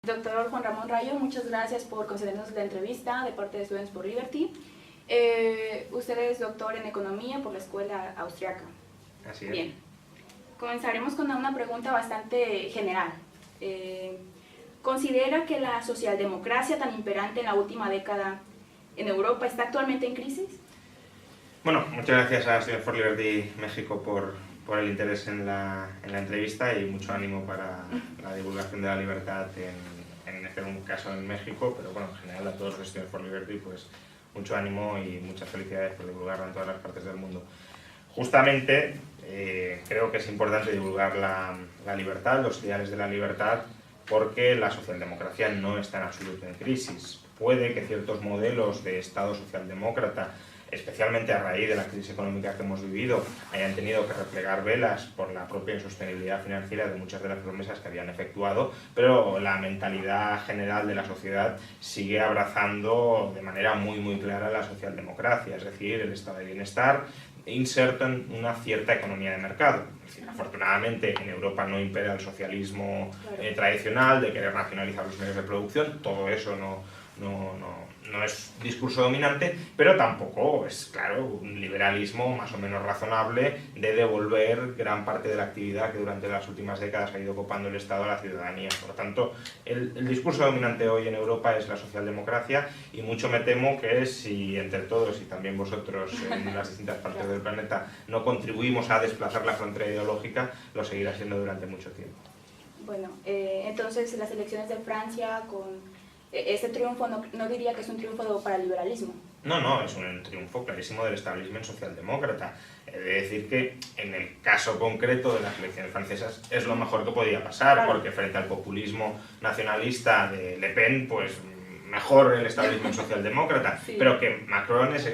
Doctor Juan Ramón Rayo, muchas gracias por concedernos la entrevista de parte de Students for Liberty. Usted es doctor en Economía por la Escuela Austriaca. Así es. Bien, comenzaremos con una pregunta bastante general. ¿Considera que la socialdemocracia tan imperante en la última década en Europa está actualmente en crisis? Bueno, muchas gracias a Students for Liberty México por el interés en la entrevista y mucho ánimo para la divulgación de la libertad en este caso en México, pero bueno, en general a todos los Students for Liberty, pues mucho ánimo y muchas felicidades por divulgarla en todas las partes del mundo. Justamente creo que es importante divulgar la libertad, los ideales de la libertad, porque la socialdemocracia no está en absoluto en crisis. Puede que ciertos modelos de Estado socialdemócrata, especialmente a raíz de la crisis económica que hemos vivido, hayan tenido que replegar velas por la propia insostenibilidad financiera de muchas de las promesas que habían efectuado, pero la mentalidad general de la sociedad sigue abrazando de manera muy clara la socialdemocracia, es decir, el estado de bienestar inserto en una cierta economía de mercado. Es decir, afortunadamente en Europa no impera el socialismo tradicional de querer nacionalizar los medios de producción, todo eso no es discurso dominante, pero tampoco es, claro, un liberalismo más o menos razonable de devolver gran parte de la actividad que durante las últimas décadas ha ido ocupando el Estado a la ciudadanía. Por lo tanto, el discurso dominante hoy en Europa es la socialdemocracia y mucho me temo que si entre todos y también vosotros en las distintas partes del planeta no contribuimos a desplazar la frontera ideológica, lo seguirá siendo durante mucho tiempo. Bueno, entonces las elecciones de Francia con este triunfo no diría que es un triunfo para el liberalismo. No, es un triunfo clarísimo del establishment socialdemócrata. He de decir que en el caso concreto de las elecciones francesas es lo mejor que podía pasar, claro, porque frente al populismo nacionalista de Le Pen, pues mejor el establishment socialdemócrata, sí. Pero que Macron es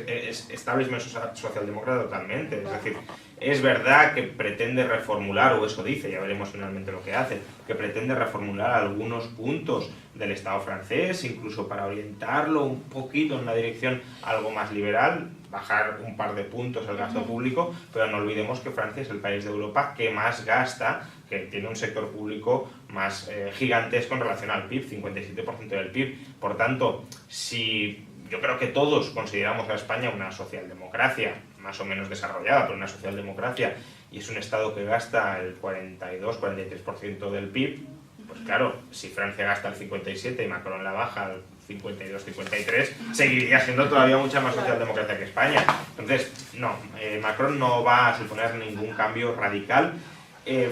establishment socialdemócrata totalmente, es decir, es verdad que pretende reformular, o eso dice, ya veremos finalmente lo que hace, que pretende reformular algunos puntos del Estado francés, incluso para orientarlo un poquito en una dirección algo más liberal, bajar un par de puntos el gasto público, pero no olvidemos que Francia es el país de Europa que más gasta, que tiene un sector público más gigantesco en relación al PIB, 57% del PIB. Por tanto, si yo creo que todos consideramos a España una socialdemocracia más o menos desarrollada, pero una socialdemocracia, y es un Estado que gasta el 42-43% del PIB, pues claro, si Francia gasta el 57% y Macron la baja al 52-53%, seguiría siendo todavía mucha más socialdemocracia que España. Entonces, no, Macron no va a suponer ningún cambio radical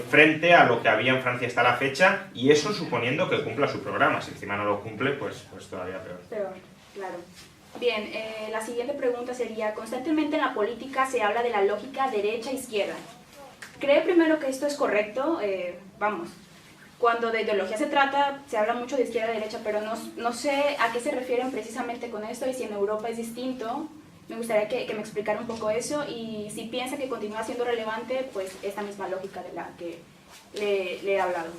frente a lo que había en Francia hasta la fecha, y eso suponiendo que cumpla su programa. Si encima no lo cumple, pues todavía peor. Peor, claro. Bien, la siguiente pregunta sería, constantemente en la política se habla de la lógica derecha-izquierda. ¿Cree primero que esto es correcto? Cuando de ideología se trata, se habla mucho de izquierda-derecha, pero no sé a qué se refieren precisamente con esto y si en Europa es distinto. Me gustaría que me explicara un poco eso y si piensa que continúa siendo relevante, pues esta misma lógica de la que le he hablado.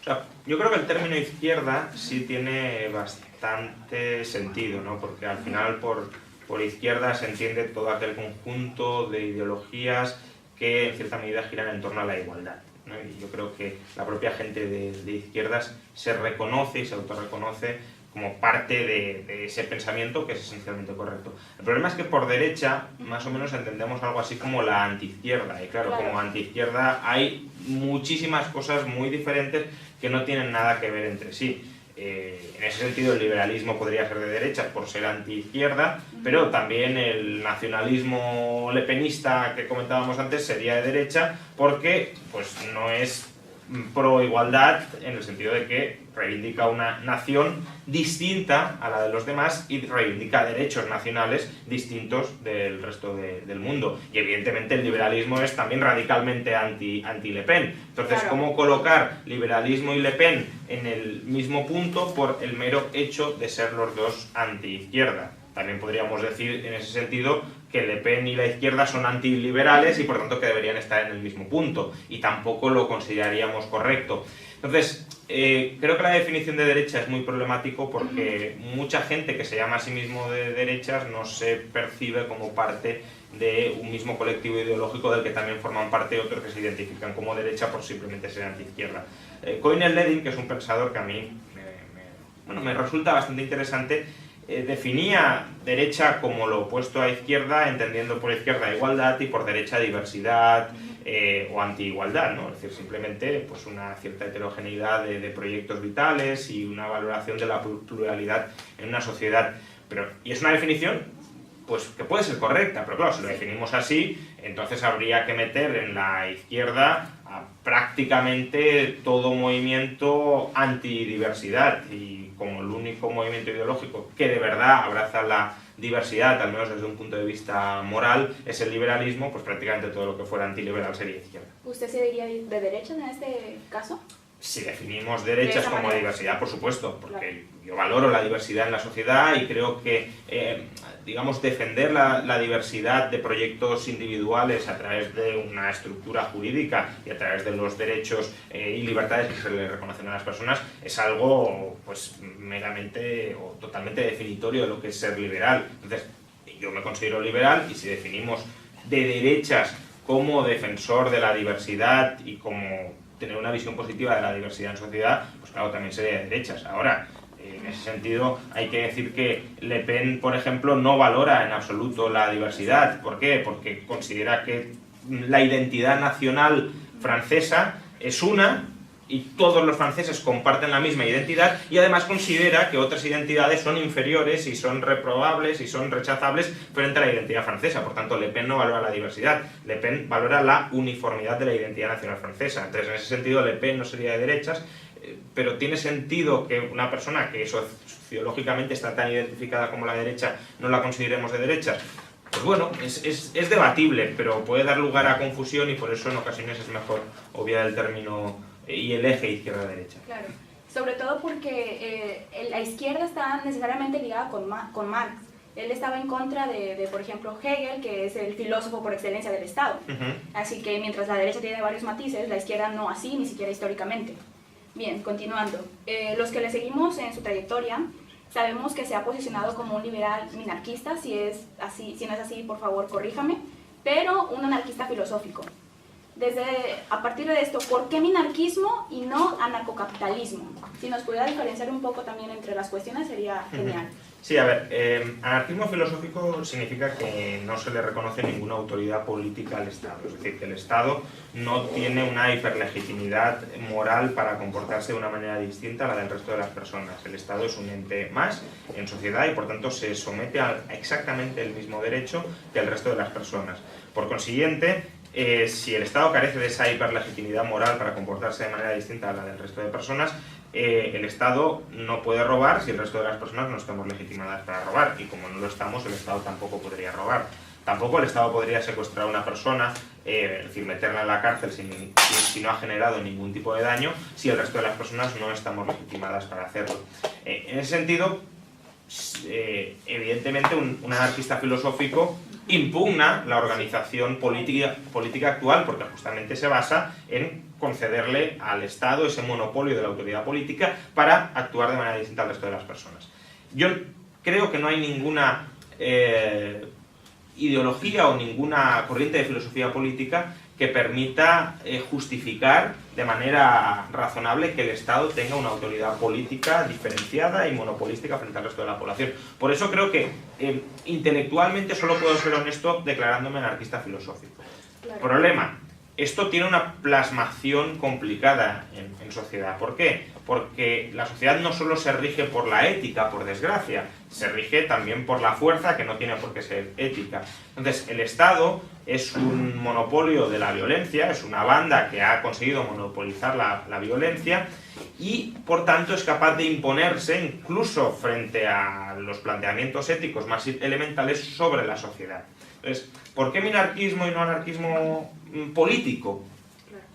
O sea, yo creo que el término izquierda sí tiene bastante sentido, ¿no? Porque al final por izquierda se entiende todo aquel conjunto de ideologías que en cierta medida giran en torno a la igualdad, ¿no? Y yo creo que la propia gente de izquierdas se reconoce y se autorreconoce como parte de ese pensamiento que es esencialmente correcto. El problema es que por derecha más o menos entendemos algo así como la antiizquierda, y claro, como antiizquierda hay muchísimas cosas muy diferentes que no tienen nada que ver entre sí. En ese sentido el liberalismo podría ser de derecha por ser antiizquierda, pero también el nacionalismo lepenista que comentábamos antes sería de derecha porque pues no es pro igualdad en el sentido de que reivindica una nación distinta a la de los demás y reivindica derechos nacionales distintos del resto del mundo. Y evidentemente el liberalismo es también radicalmente anti-Le Pen. Entonces, claro, ¿cómo colocar liberalismo y Le Pen en el mismo punto por el mero hecho de ser los dos anti-izquierda? También podríamos decir en ese sentido que Le Pen y la izquierda son antiliberales y por tanto que deberían estar en el mismo punto, y tampoco lo consideraríamos correcto. Entonces, creo que la definición de derecha es muy problemático porque mucha gente que se llama a sí mismo de derechas no se percibe como parte de un mismo colectivo ideológico del que también forman parte otros que se identifican como derecha por simplemente ser antiizquierda. Coinel Ledin, que es un pensador que a mí bueno, me resulta bastante interesante. Definía derecha como lo opuesto a izquierda, entendiendo por izquierda igualdad y por derecha diversidad o anti-igualdad, ¿no? Es decir, simplemente pues, una cierta heterogeneidad de proyectos vitales y una valoración de la pluralidad en una sociedad. Y es una definición pues, que puede ser correcta, pero claro, si lo definimos así, entonces habría que meter en la izquierda a prácticamente todo movimiento antidiversidad, y como el único movimiento ideológico que de verdad abraza la diversidad, al menos desde un punto de vista moral, es el liberalismo, pues prácticamente todo lo que fuera antiliberal sería izquierda. ¿Usted se diría de derecha en este caso? Si definimos derechas como diversidad, por supuesto, porque yo valoro la diversidad en la sociedad y creo que, digamos, defender la diversidad de proyectos individuales a través de una estructura jurídica y a través de los derechos y libertades que se le reconocen a las personas es algo, pues, meramente o totalmente definitorio de lo que es ser liberal. Entonces, yo me considero liberal y si definimos de derechas como defensor de la diversidad y como tener una visión positiva de la diversidad en sociedad, pues claro, también sería de derechas. Ahora, en ese sentido, hay que decir que Le Pen, por ejemplo, no valora en absoluto la diversidad. ¿Por qué? Porque considera que la identidad nacional francesa es una y todos los franceses comparten la misma identidad, y además considera que otras identidades son inferiores y son reprobables y son rechazables frente a la identidad francesa. Por tanto, Le Pen no valora la diversidad, Le Pen valora la uniformidad de la identidad nacional francesa. Entonces, en ese sentido, Le Pen no sería de derechas, pero tiene sentido que una persona que sociológicamente está tan identificada como la derecha no la consideremos de derechas. Pues bueno, es debatible, pero puede dar lugar a confusión y por eso en ocasiones es mejor obviar el término y el eje izquierda-derecha. Claro, sobre todo porque la izquierda está necesariamente ligada con Marx. Él estaba en contra de, por ejemplo, Hegel, que es el filósofo por excelencia del Estado. Así que mientras la derecha tiene varios matices, la izquierda no así, ni siquiera históricamente. Bien, continuando. Los que le seguimos en su trayectoria, sabemos que se ha posicionado como un liberal minarquista, si no es así, por favor, corríjame, pero un anarquista filosófico. A partir de esto, ¿por qué minarquismo y no anarcocapitalismo? Si nos pudiera diferenciar un poco también entre las cuestiones sería genial. Sí, a ver, anarquismo filosófico significa que no se le reconoce ninguna autoridad política al Estado, es decir, que el Estado no tiene una hiperlegitimidad moral para comportarse de una manera distinta a la del resto de las personas. El Estado es un ente más en sociedad y por tanto se somete a exactamente el mismo derecho que el resto de las personas. Por consiguiente, si el Estado carece de esa hiperlegitimidad moral para comportarse de manera distinta a la del resto de personas, el Estado no puede robar si el resto de las personas no estamos legitimadas para robar, y como no lo estamos, el Estado tampoco podría robar. Tampoco el Estado podría secuestrar a una persona, es decir, meterla en la cárcel si no ha generado ningún tipo de daño, si el resto de las personas no estamos legitimadas para hacerlo. En ese sentido, evidentemente un anarquista filosófico impugna la organización política actual porque justamente se basa en concederle al Estado ese monopolio de la autoridad política para actuar de manera distinta al resto de las personas. Yo creo que no hay ninguna ideología o ninguna corriente de filosofía política que permita justificar de manera razonable que el Estado tenga una autoridad política diferenciada y monopolística frente al resto de la población. Por eso creo que intelectualmente solo puedo ser honesto declarándome anarquista filosófico. Claro. Problema: esto tiene una plasmación complicada en sociedad. ¿Por qué? Porque la sociedad no solo se rige por la ética, por desgracia, se rige también por la fuerza, que no tiene por qué ser ética. Entonces, el Estado es un monopolio de la violencia, es una banda que ha conseguido monopolizar la violencia y, por tanto, es capaz de imponerse incluso frente a los planteamientos éticos más elementales sobre la sociedad. Entonces, ¿por qué minarquismo y no anarquismo político?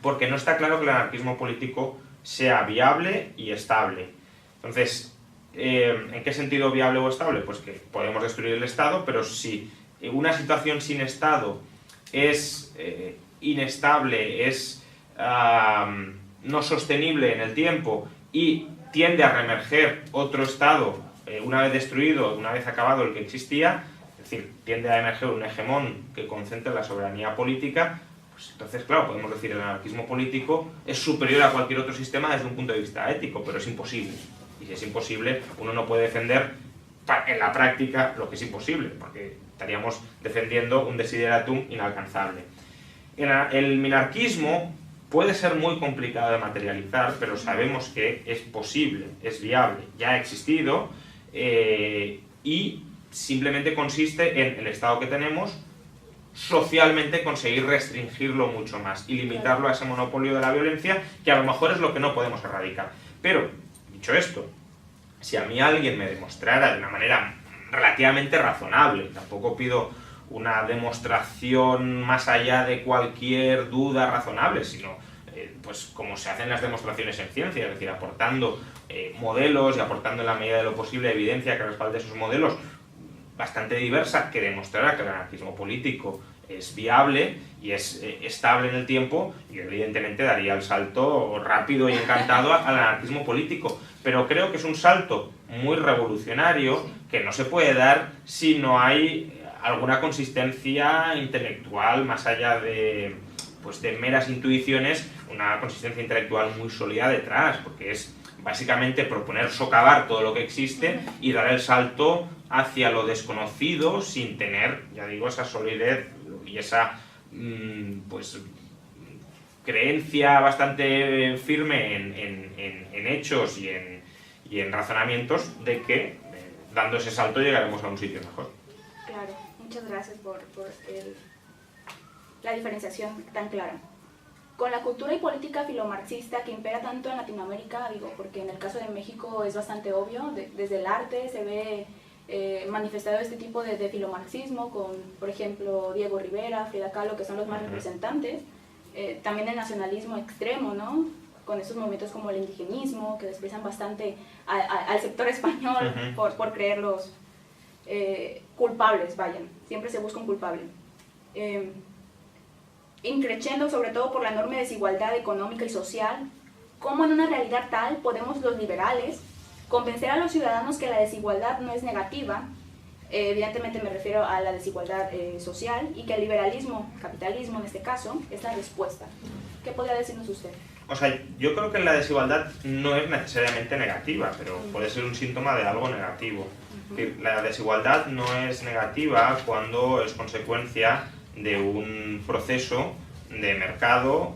Porque no está claro que el anarquismo político sea viable y estable. Entonces, ¿en qué sentido viable o estable? Pues que podemos destruir el Estado, pero si una situación sin Estado es inestable, es no sostenible en el tiempo y tiende a reemerger otro Estado una vez destruido, una vez acabado el que existía, es decir, tiende a emerger un hegemón que concentre la soberanía política, pues entonces, claro, podemos decir que el anarquismo político es superior a cualquier otro sistema desde un punto de vista ético, pero es imposible. Y si es imposible, uno no puede defender en la práctica lo que es imposible, porque estaríamos defendiendo un desideratum inalcanzable. El minarquismo puede ser muy complicado de materializar, pero sabemos que es posible, es viable, ya ha existido, y simplemente consiste en el Estado que tenemos socialmente conseguir restringirlo mucho más y limitarlo a ese monopolio de la violencia, que a lo mejor es lo que no podemos erradicar. Pero, dicho esto, si a mí alguien me demostrara de una manera relativamente razonable, tampoco pido una demostración más allá de cualquier duda razonable, sino pues como se hacen las demostraciones en ciencia, es decir, aportando modelos y aportando en la medida de lo posible evidencia que respalde esos modelos bastante diversa, que demostrará que el anarquismo político es viable y es estable en el tiempo, y evidentemente daría el salto rápido y encantado al anarquismo político. Pero creo que es un salto muy revolucionario que no se puede dar si no hay alguna consistencia intelectual más allá de, pues, de meras intuiciones, una consistencia intelectual muy sólida detrás, porque es básicamente proponer socavar todo lo que existe y dar el salto hacia lo desconocido sin tener, ya digo, esa solidez y esa pues creencia bastante firme en hechos y en razonamientos de que dando ese salto llegaremos a un sitio mejor. Claro, muchas gracias por la diferenciación tan clara. Con la cultura y política filomarxista que impera tanto en Latinoamérica, digo, porque en el caso de México es bastante obvio, desde el arte se ve manifestado este tipo de filomarxismo con, por ejemplo, Diego Rivera, Frida Kahlo, que son los más representantes, también el nacionalismo extremo, ¿no? Con estos movimientos como el indigenismo, que desprecian bastante al sector español por creerlos culpables, vayan, siempre se busca un culpable. Increciendo sobre todo por la enorme desigualdad económica y social, ¿cómo en una realidad tal podemos los liberales convencer a los ciudadanos que la desigualdad no es negativa? Evidentemente me refiero a la desigualdad social, y que el liberalismo, capitalismo en este caso, es la respuesta. ¿Qué podría decirnos usted? O sea, yo creo que la desigualdad no es necesariamente negativa, pero puede ser un síntoma de algo negativo. La desigualdad no es negativa cuando es consecuencia de un proceso de mercado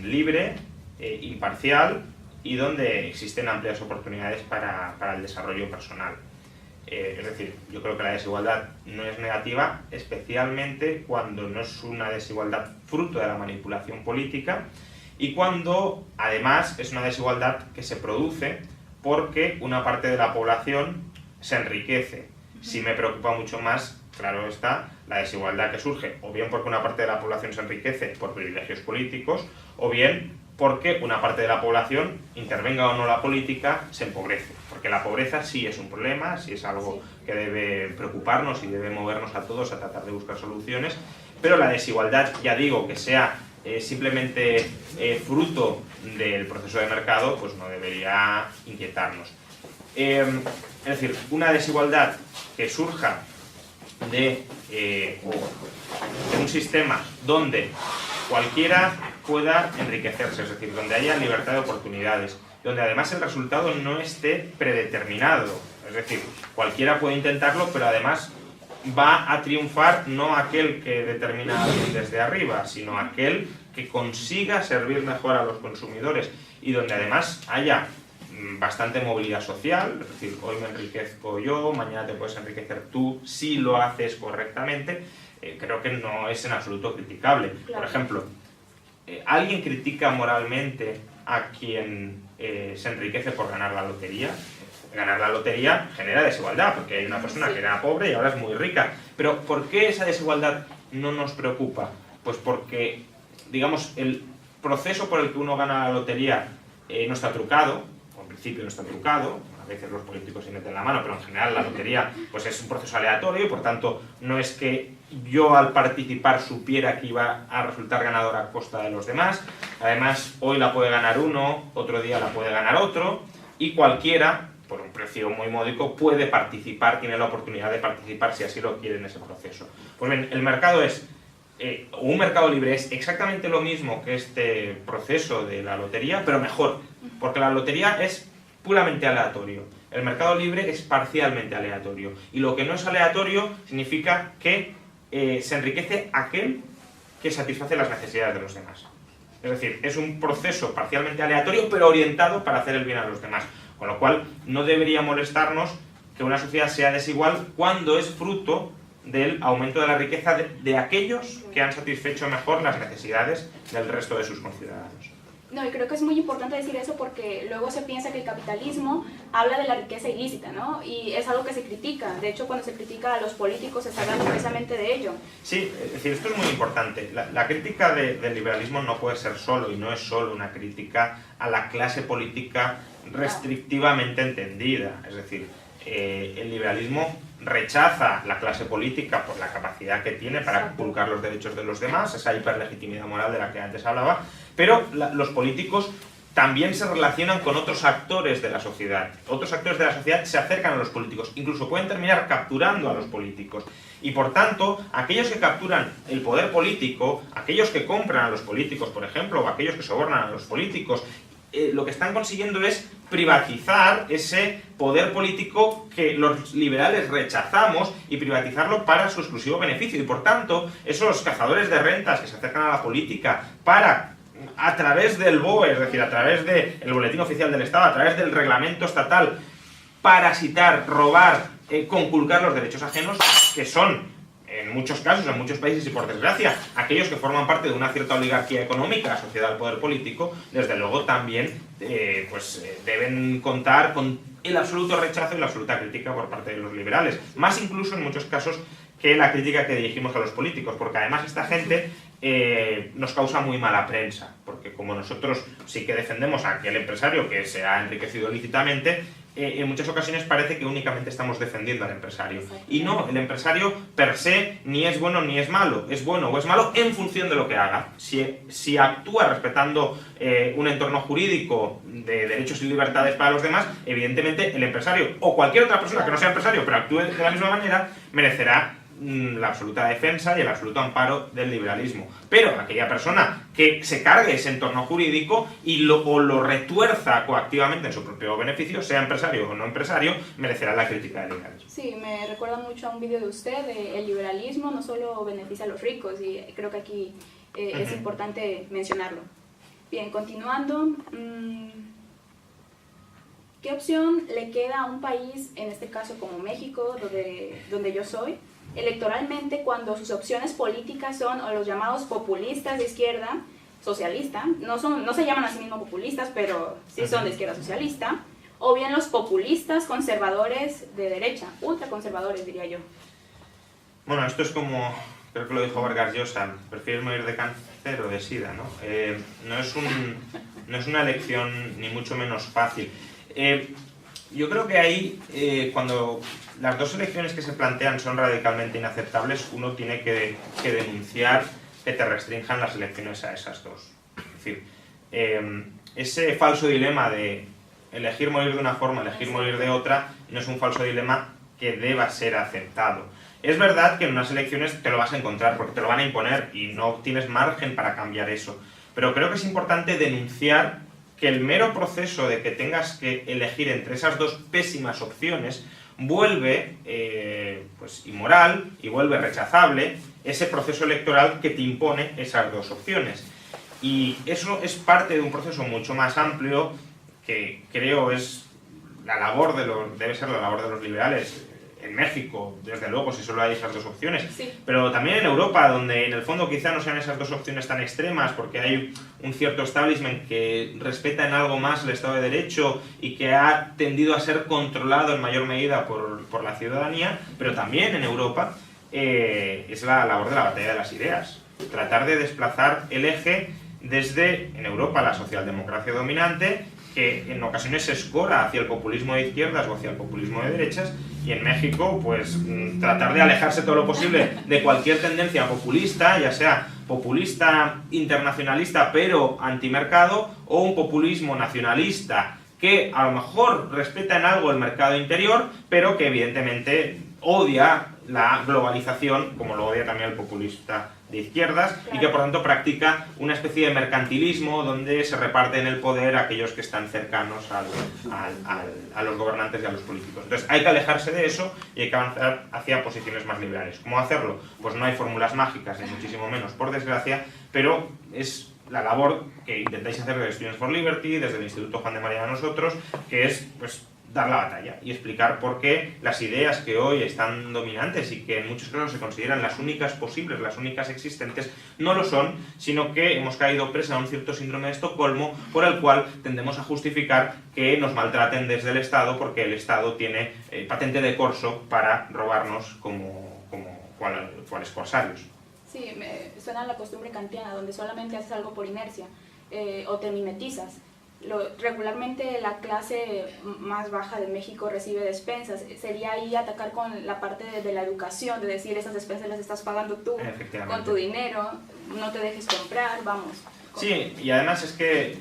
libre, imparcial, y donde existen amplias oportunidades para el desarrollo personal. Es decir, yo creo que la desigualdad no es negativa, especialmente cuando no es una desigualdad fruto de la manipulación política y cuando además es una desigualdad que se produce porque una parte de la población se enriquece. Sí me preocupa mucho más, claro está, la desigualdad que surge o bien porque una parte de la población se enriquece por privilegios políticos o bien porque una parte de la población, intervenga o no la política, se empobrece. Porque la pobreza sí es un problema, sí es algo que debe preocuparnos y debe movernos a todos a tratar de buscar soluciones, pero la desigualdad, ya digo, que sea simplemente fruto del proceso de mercado, pues no debería inquietarnos. Es decir, una desigualdad que surja de un sistema donde cualquiera pueda enriquecerse, es decir, donde haya libertad de oportunidades, donde además el resultado no esté predeterminado, es decir, cualquiera puede intentarlo, pero además va a triunfar no aquel que determina desde arriba, sino aquel que consiga servir mejor a los consumidores y donde además haya bastante movilidad social, es decir, hoy me enriquezco yo, mañana te puedes enriquecer tú si lo haces correctamente. Creo que no es en absoluto criticable. Claro. Por ejemplo, ¿alguien critica moralmente a quien se enriquece por ganar la lotería? Ganar la lotería genera desigualdad, porque hay una persona que era pobre y ahora es muy rica. Pero ¿por qué esa desigualdad no nos preocupa? Pues porque, digamos, el proceso por el que uno gana la lotería no está trucado, o en principio no está trucado. A veces los políticos se meten la mano, pero en general la lotería pues es un proceso aleatorio y por tanto no es que yo al participar supiera que iba a resultar ganador a costa de los demás. Además, hoy la puede ganar uno, otro día la puede ganar otro, y cualquiera, por un precio muy módico, puede participar, tiene la oportunidad de participar si así lo quiere en ese proceso. Pues bien, el mercado es, un mercado libre es exactamente lo mismo que este proceso de la lotería, pero mejor, porque la lotería es puramente aleatorio. El mercado libre es parcialmente aleatorio. Y lo que no es aleatorio significa que se enriquece aquel que satisface las necesidades de los demás. Es decir, es un proceso parcialmente aleatorio, pero orientado para hacer el bien a los demás. Con lo cual, no debería molestarnos que una sociedad sea desigual cuando es fruto del aumento de la riqueza de aquellos que han satisfecho mejor las necesidades del resto de sus conciudadanos. No, y creo que es muy importante decir eso porque luego se piensa que el capitalismo habla de la riqueza ilícita, ¿no? Y es algo que se critica. De hecho, cuando se critica a los políticos se está hablando precisamente de ello. Sí, es decir, esto es muy importante. La crítica del liberalismo no puede ser solo, y no es solo una crítica a la clase política restrictivamente entendida. Es decir, el liberalismo rechaza la clase política por la capacidad que tiene para conculcar los derechos de los demás, esa hiperlegitimidad moral de la que antes hablaba, pero los políticos también se relacionan con otros actores de la sociedad. Otros actores de la sociedad se acercan a los políticos, incluso pueden terminar capturando a los políticos. Y por tanto, aquellos que capturan el poder político, aquellos que compran a los políticos, por ejemplo, o aquellos que sobornan a los políticos, lo que están consiguiendo es privatizar ese poder político que los liberales rechazamos y privatizarlo para su exclusivo beneficio. Y por tanto, esos cazadores de rentas que se acercan a la política para, a través del BOE, es decir, a través del Boletín Oficial del Estado, a través del reglamento estatal, parasitar, robar, conculcar los derechos ajenos, que son, en muchos casos, en muchos países y por desgracia, aquellos que forman parte de una cierta oligarquía económica asociada al poder político, desde luego también deben contar con el absoluto rechazo y la absoluta crítica por parte de los liberales. Más incluso en muchos casos que la crítica que dirigimos a los políticos, porque además esta gente nos causa muy mala prensa, porque como nosotros sí que defendemos a aquel empresario que se ha enriquecido ilícitamente, en muchas ocasiones parece que únicamente estamos defendiendo al empresario. Y no, el empresario per se ni es bueno ni es malo. Es bueno o es malo en función de lo que haga. Si actúa respetando un entorno jurídico de derechos y libertades para los demás, evidentemente el empresario o cualquier otra persona que no sea empresario pero actúe de la misma manera, merecerá la absoluta defensa y el absoluto amparo del liberalismo. Pero aquella persona que se cargue ese entorno jurídico y lo retuerza coactivamente en su propio beneficio, sea empresario o no empresario, merecerá la crítica del liberalismo. Sí, me recuerda mucho a un vídeo de usted, el liberalismo no solo beneficia a los ricos, y creo que aquí es importante mencionarlo. Bien, continuando, ¿qué opción le queda a un país, en este caso como México, donde yo soy, electoralmente cuando sus opciones políticas son o los llamados populistas de izquierda socialista, no se llaman a sí mismos populistas, pero sí son de izquierda socialista, o bien los populistas conservadores de derecha, ultraconservadores diría yo? Bueno, esto es como, creo que lo dijo Vargas Llosa, ¿prefieres morir de cáncer o de sida? ¿No? No es una elección ni mucho menos fácil. Yo creo que ahí, cuando las dos elecciones que se plantean son radicalmente inaceptables, uno tiene que denunciar que te restrinjan las elecciones a esas dos. Es decir, ese falso dilema de elegir morir de una forma, elegir morir de otra, no es un falso dilema que deba ser aceptado. Es verdad que en unas elecciones te lo vas a encontrar, porque te lo van a imponer y no tienes margen para cambiar eso. Pero creo que es importante denunciar que el mero proceso de que tengas que elegir entre esas dos pésimas opciones vuelve pues inmoral y vuelve rechazable ese proceso electoral que te impone esas dos opciones. Y eso es parte de un proceso mucho más amplio que creo es debe ser la labor de los liberales. En México, desde luego, si solo hay esas dos opciones, sí. Pero también en Europa, donde en el fondo quizá no sean esas dos opciones tan extremas, porque hay un cierto establishment que respeta en algo más el Estado de Derecho y que ha tendido a ser controlado en mayor medida por la ciudadanía, pero también en Europa es la labor de la batalla de las ideas. Tratar de desplazar el eje desde, en Europa, la socialdemocracia dominante, que en ocasiones se escora hacia el populismo de izquierdas o hacia el populismo de derechas, y en México, pues tratar de alejarse todo lo posible de cualquier tendencia populista, ya sea populista internacionalista pero antimercado, o un populismo nacionalista que a lo mejor respeta en algo el mercado interior, pero que evidentemente odia la globalización, como lo odia también el populista de izquierdas, claro, y que por tanto practica una especie de mercantilismo donde se reparten el poder a aquellos que están cercanos a los gobernantes y a los políticos. Entonces hay que alejarse de eso y hay que avanzar hacia posiciones más liberales. ¿Cómo hacerlo? Pues no hay fórmulas mágicas, ni muchísimo menos, por desgracia, pero es la labor que intentáis hacer desde Students for Liberty, desde el Instituto Juan de Mariana nosotros, que es pues dar la batalla y explicar por qué las ideas que hoy están dominantes y que en muchos casos se consideran las únicas posibles, las únicas existentes, no lo son, sino que hemos caído presa a un cierto síndrome de Estocolmo por el cual tendemos a justificar que nos maltraten desde el Estado porque el Estado tiene patente de corso para robarnos como cuales corsarios. Sí, me suena a la costumbre kantiana, donde solamente haces algo por inercia o te mimetizas. Regularmente la clase más baja de México recibe despensas. Sería ahí atacar con la parte de la educación, de decir, esas despensas las estás pagando tú con tu dinero, no te dejes comprar, vamos. Sí, y además es que,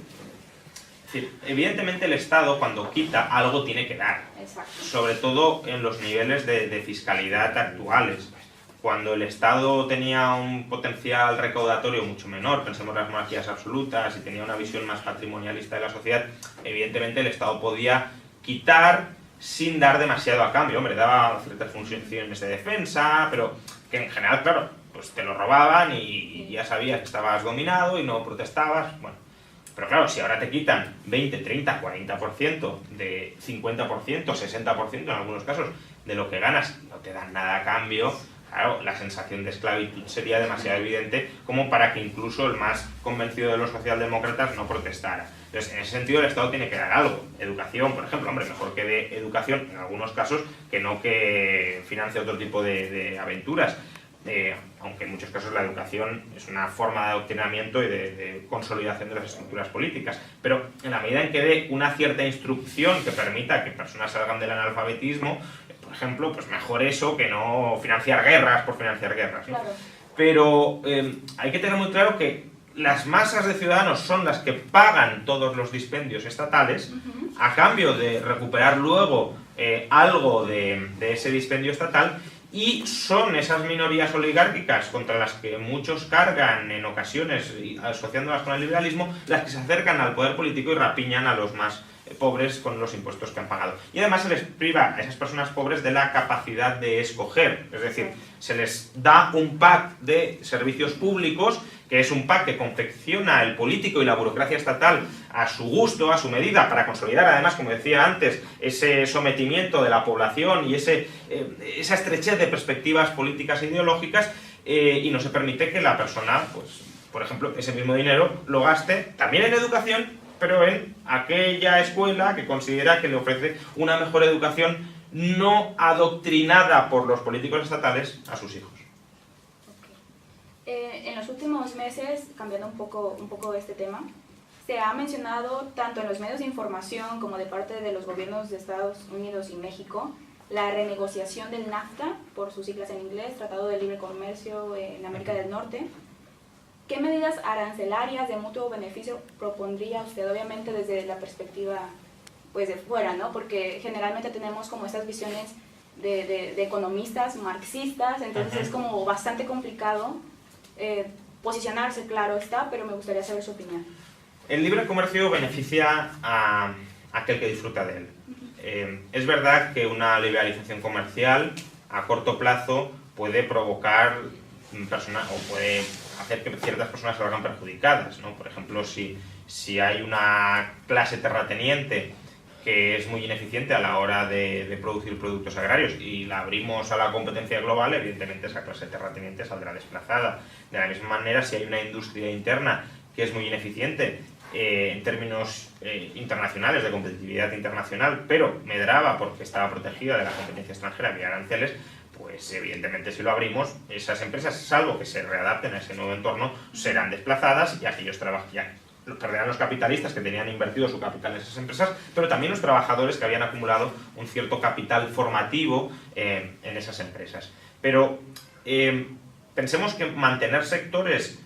evidentemente el Estado cuando quita algo tiene que dar. Exacto. Sobre todo en los niveles de fiscalidad actuales. Cuando el Estado tenía un potencial recaudatorio mucho menor, pensemos en las monarquías absolutas, y tenía una visión más patrimonialista de la sociedad, evidentemente el Estado podía quitar sin dar demasiado a cambio. Hombre, daba ciertas funciones de defensa, pero que en general, claro, pues te lo robaban y ya sabías que estabas dominado y no protestabas. Bueno, pero claro, si ahora te quitan 20, 30, 40%, de 50%, 60% en algunos casos de lo que ganas, no te dan nada a cambio. Claro, la sensación de esclavitud sería demasiado evidente como para que incluso el más convencido de los socialdemócratas no protestara. Entonces, en ese sentido, el Estado tiene que dar algo. Educación, por ejemplo, hombre, mejor que dé educación en algunos casos que no que financie otro tipo de aventuras. Aunque en muchos casos la educación es una forma de adoctrinamiento y de consolidación de las estructuras políticas. Pero en la medida en que dé una cierta instrucción que permita que personas salgan del analfabetismo, por ejemplo, pues mejor eso que no financiar guerras por financiar guerras, ¿no? Claro. Pero hay que tener muy claro que las masas de ciudadanos son las que pagan todos los dispendios estatales a cambio de recuperar luego algo de ese dispendio estatal, y son esas minorías oligárquicas contra las que muchos cargan en ocasiones, asociándolas con el liberalismo, las que se acercan al poder político y rapiñan a los más pobres con los impuestos que han pagado. Y además se les priva a esas personas pobres de la capacidad de escoger, es decir, se les da un pack de servicios públicos, que es un pack que confecciona el político y la burocracia estatal a su gusto, a su medida, para consolidar además, como decía antes, ese sometimiento de la población y esa estrechez de perspectivas políticas e ideológicas, y no se permite que la persona, pues, por ejemplo, ese mismo dinero lo gaste también en educación, pero en aquella escuela que considera que le ofrece una mejor educación no adoctrinada por los políticos estatales a sus hijos. En los últimos meses, cambiando un poco este tema, se ha mencionado tanto en los medios de información como de parte de los gobiernos de Estados Unidos y México la renegociación del NAFTA, por sus siglas en inglés, Tratado de Libre Comercio en América del Norte. ¿Qué medidas arancelarias de mutuo beneficio propondría usted, obviamente desde la perspectiva pues, de fuera, ¿no? Porque generalmente tenemos como estas visiones de economistas marxistas, entonces es como bastante complicado posicionarse, claro está, pero me gustaría saber su opinión. El libre comercio beneficia a aquel que disfruta de él. Es verdad que una liberalización comercial a corto plazo puede provocar o puede hacer que ciertas personas se hagan perjudicadas, ¿no? Por ejemplo, si hay una clase terrateniente que es muy ineficiente a la hora de producir productos agrarios y la abrimos a la competencia global, evidentemente esa clase terrateniente saldrá desplazada. De la misma manera, si hay una industria interna que es muy ineficiente en términos internacionales, de competitividad internacional, pero medraba porque estaba protegida de la competencia extranjera vía aranceles, pues evidentemente si lo abrimos, esas empresas, salvo que se readapten a ese nuevo entorno, serán desplazadas y aquellos trabajadores perderán los capitalistas que tenían invertido su capital en esas empresas, pero también los trabajadores que habían acumulado un cierto capital formativo en esas empresas. Pero pensemos que mantener sectores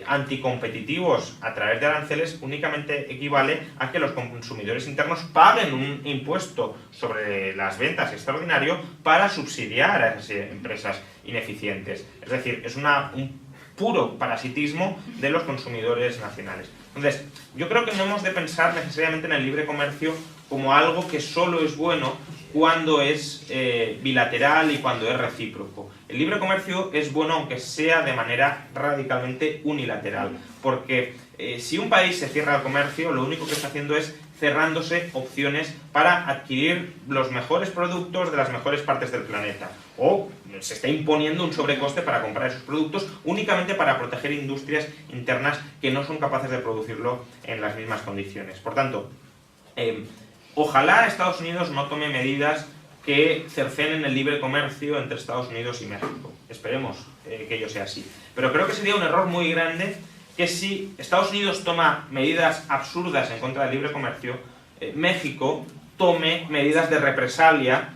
anticompetitivos a través de aranceles únicamente equivale a que los consumidores internos paguen un impuesto sobre las ventas extraordinario para subsidiar a esas empresas ineficientes. Es decir, es un puro parasitismo de los consumidores nacionales. Entonces, yo creo que no hemos de pensar necesariamente en el libre comercio como algo que solo es bueno cuando es bilateral y cuando es recíproco. El libre comercio es bueno aunque sea de manera radicalmente unilateral, porque si un país se cierra al comercio, lo único que está haciendo es cerrándose opciones para adquirir los mejores productos de las mejores partes del planeta, o se está imponiendo un sobrecoste para comprar esos productos únicamente para proteger industrias internas que no son capaces de producirlo en las mismas condiciones. Por tanto, ojalá Estados Unidos no tome medidas que cercenen el libre comercio entre Estados Unidos y México. Esperemos que ello sea así. Pero creo que sería un error muy grande que si Estados Unidos toma medidas absurdas en contra del libre comercio, México tome medidas de represalia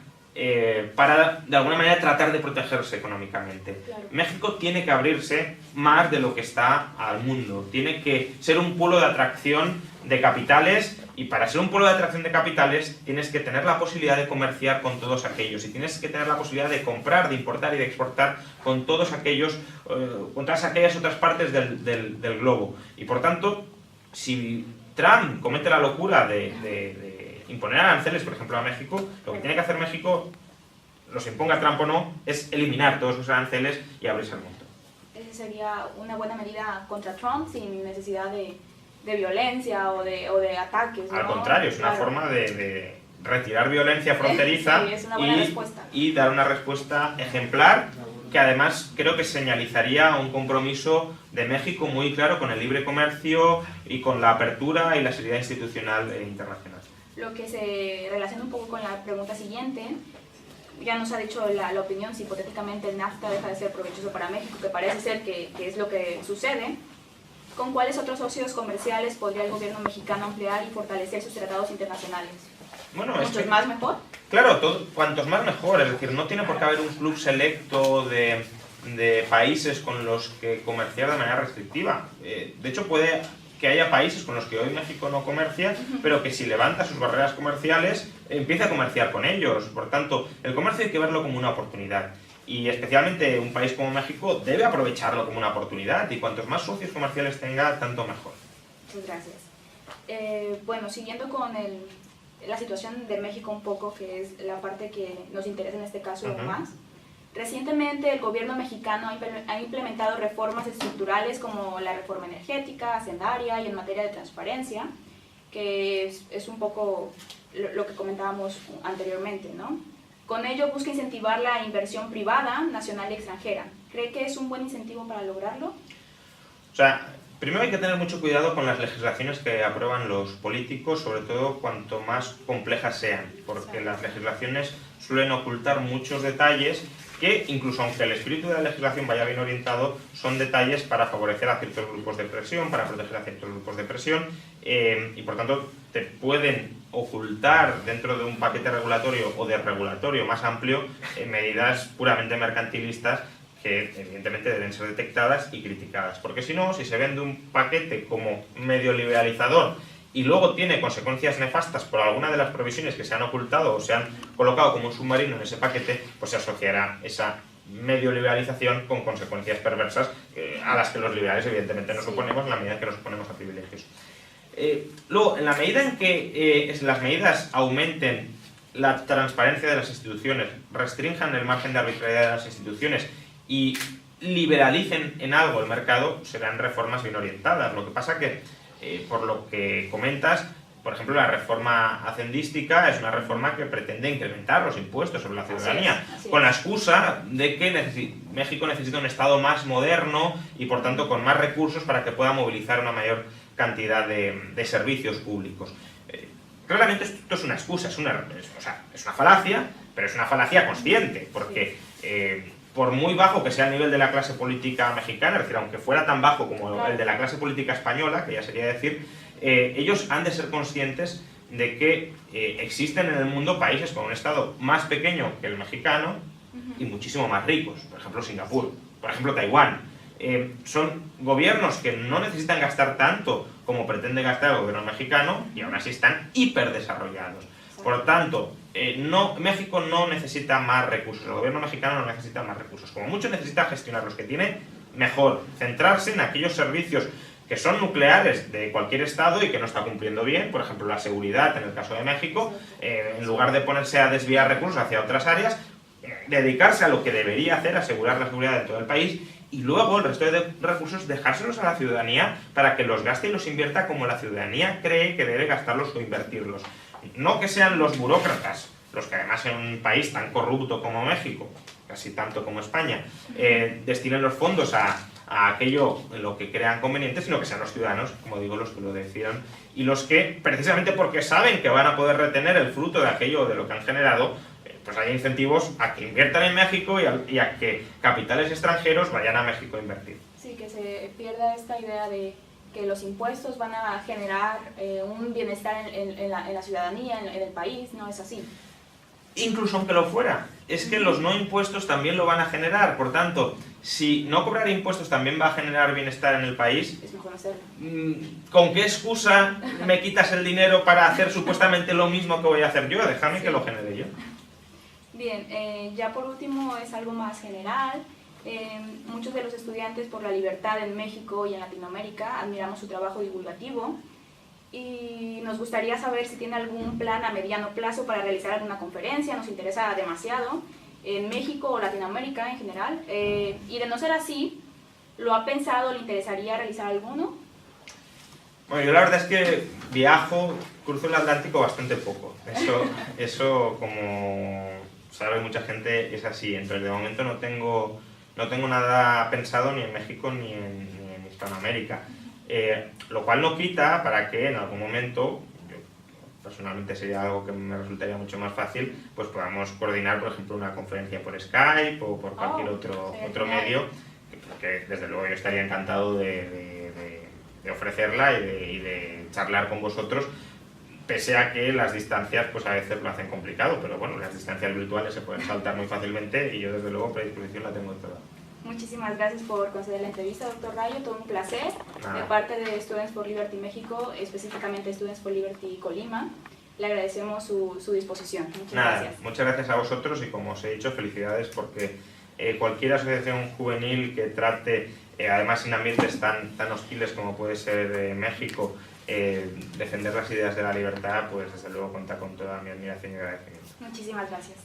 para, de alguna manera, tratar de protegerse económicamente. Claro. México tiene que abrirse más de lo que está al mundo. Tiene que ser un polo de atracción de capitales, y para ser un polo de atracción de capitales tienes que tener la posibilidad de comerciar con todos aquellos, y tienes que tener la posibilidad de comprar, de importar y de exportar con todos aquellos, con todas aquellas otras partes del globo. Y por tanto, si Trump comete la locura de imponer aranceles, por ejemplo, a México, lo que tiene que hacer México, los imponga Trump o no, es eliminar todos esos aranceles y abrirse al mundo. Esa sería una buena medida contra Trump sin necesidad de violencia o de ataques, ¿no? Al contrario, es una forma de retirar violencia fronteriza sí, es una buena respuesta. Y dar una respuesta ejemplar, que además creo que señalizaría un compromiso de México muy claro con el libre comercio y con la apertura y la seriedad institucional e internacional. Lo que se relaciona un poco con la pregunta siguiente, ya nos ha dicho la opinión si hipotéticamente el NAFTA deja de ser provechoso para México, que parece ser que es lo que sucede. ¿Con cuáles otros socios comerciales podría el gobierno mexicano ampliar y fortalecer sus tratados internacionales? Bueno, ¿Muchos más mejor? Claro, cuantos más mejor, es decir, no tiene por qué haber un club selecto de países con los que comerciar de manera restrictiva. De hecho, puede que haya países con los que hoy México no comercia, pero que si levanta sus barreras comerciales, empiece a comerciar con ellos. Por tanto, el comercio hay que verlo como una oportunidad. Y especialmente un país como México debe aprovecharlo como una oportunidad, y cuantos más socios comerciales tenga, tanto mejor. Muchas gracias. Bueno, siguiendo con la situación de México un poco, que es la parte que nos interesa en este caso más. Recientemente el gobierno mexicano ha implementado reformas estructurales como la reforma energética, hacendaria y en materia de transparencia, que es un poco lo que comentábamos anteriormente, ¿no? Con ello busca incentivar la inversión privada, nacional y extranjera. ¿Cree que es un buen incentivo para lograrlo? O sea, primero hay que tener mucho cuidado con las legislaciones que aprueban los políticos, sobre todo cuanto más complejas sean, porque las legislaciones suelen ocultar muchos detalles que, incluso aunque el espíritu de la legislación vaya bien orientado, son detalles para favorecer a ciertos grupos de presión, para proteger a ciertos grupos de presión, y por tanto te pueden ocultar dentro de un paquete regulatorio o desregulatorio más amplio medidas puramente mercantilistas que evidentemente deben ser detectadas y criticadas. Porque si no, si se vende un paquete como medio liberalizador y luego tiene consecuencias nefastas por alguna de las provisiones que se han ocultado o se han colocado como un submarino en ese paquete, pues se asociará esa medio liberalización con consecuencias perversas a las que los liberales evidentemente nos oponemos en la medida en que nos oponemos a privilegios. Luego, en la medida en que las medidas aumenten la transparencia de las instituciones, restrinjan el margen de arbitrariedad de las instituciones y liberalicen en algo el mercado, serán reformas bien orientadas. Lo que pasa que, por lo que comentas, por ejemplo, la reforma hacendística es una reforma que pretende incrementar los impuestos sobre la ciudadanía, con la excusa de que México necesita un Estado más moderno y, por tanto, con más recursos para que pueda movilizar una mayor cantidad de servicios públicos. Claramente esto es una excusa, es una falacia, pero es una falacia consciente, porque por muy bajo que sea el nivel de la clase política mexicana, es decir, aunque fuera tan bajo como el de la clase política española, que ya sería decir, ellos han de ser conscientes de que existen en el mundo países con un Estado más pequeño que el mexicano y muchísimo más ricos, por ejemplo Singapur, por ejemplo Taiwán. Son gobiernos que no necesitan gastar tanto como pretende gastar el gobierno mexicano y aún así están hiperdesarrollados. Por tanto, México no necesita más recursos, el gobierno mexicano no necesita más recursos. Como mucho necesita gestionar los que tiene mejor centrarse en aquellos servicios que son nucleares de cualquier estado y que no está cumpliendo bien, por ejemplo la seguridad en el caso de México, en lugar de ponerse a desviar recursos hacia otras áreas, dedicarse a lo que debería hacer, asegurar la seguridad de todo el país, y luego el resto de recursos dejárselos a la ciudadanía para que los gaste y los invierta como la ciudadanía cree que debe gastarlos o invertirlos. No que sean los burócratas, los que además en un país tan corrupto como México, casi tanto como España, destinen los fondos a aquello en lo que crean conveniente, sino que sean los ciudadanos, como digo, los que lo decidan, y los que, precisamente porque saben que van a poder retener el fruto de aquello de lo que han generado, pues hay incentivos a que inviertan en México y a que capitales extranjeros vayan a México a invertir. Sí, que se pierda esta idea de que los impuestos van a generar un bienestar en la ciudadanía, en el país. No es así. Incluso aunque lo fuera, es que los no impuestos también lo van a generar. Por tanto, si no cobrar impuestos también va a generar bienestar en el país, es mejor hacerlo. ¿Con qué excusa me quitas el dinero para hacer supuestamente lo mismo que voy a hacer yo? Déjame que lo genere yo. Bien, ya por último es algo más general. Muchos de los estudiantes por la libertad en México y en Latinoamérica admiramos su trabajo divulgativo y nos gustaría saber si tiene algún plan a mediano plazo para realizar alguna conferencia. Nos interesa demasiado en México o Latinoamérica en general, y de no ser así, ¿lo ha pensado? ¿Le interesaría realizar alguno? Bueno, yo la verdad es que viajo, cruzo el Atlántico bastante poco. Eso como sabe mucha gente, es así. Entonces, de momento no tengo nada pensado ni en México ni en Hispanoamérica. Lo cual no quita para que en algún momento, yo personalmente sería algo que me resultaría mucho más fácil, pues podamos coordinar, por ejemplo, una conferencia por Skype o por cualquier otro medio, que desde luego yo estaría encantado de ofrecerla y de charlar con vosotros, pese a que las distancias pues a veces lo hacen complicado, pero bueno, las distancias virtuales se pueden saltar muy fácilmente y yo desde luego predisposición la tengo toda. Muchísimas gracias por conceder la entrevista, doctor Rayo, todo un placer. De parte de Students for Liberty México, específicamente Students for Liberty Colima, le agradecemos su disposición. Muchas gracias. Muchas gracias a vosotros y como os he dicho, felicidades porque cualquier asociación juvenil que trate, además en ambientes tan hostiles como puede ser México, defender las ideas de la libertad, pues desde luego cuenta con toda mi admiración y agradecimiento. Muchísimas gracias.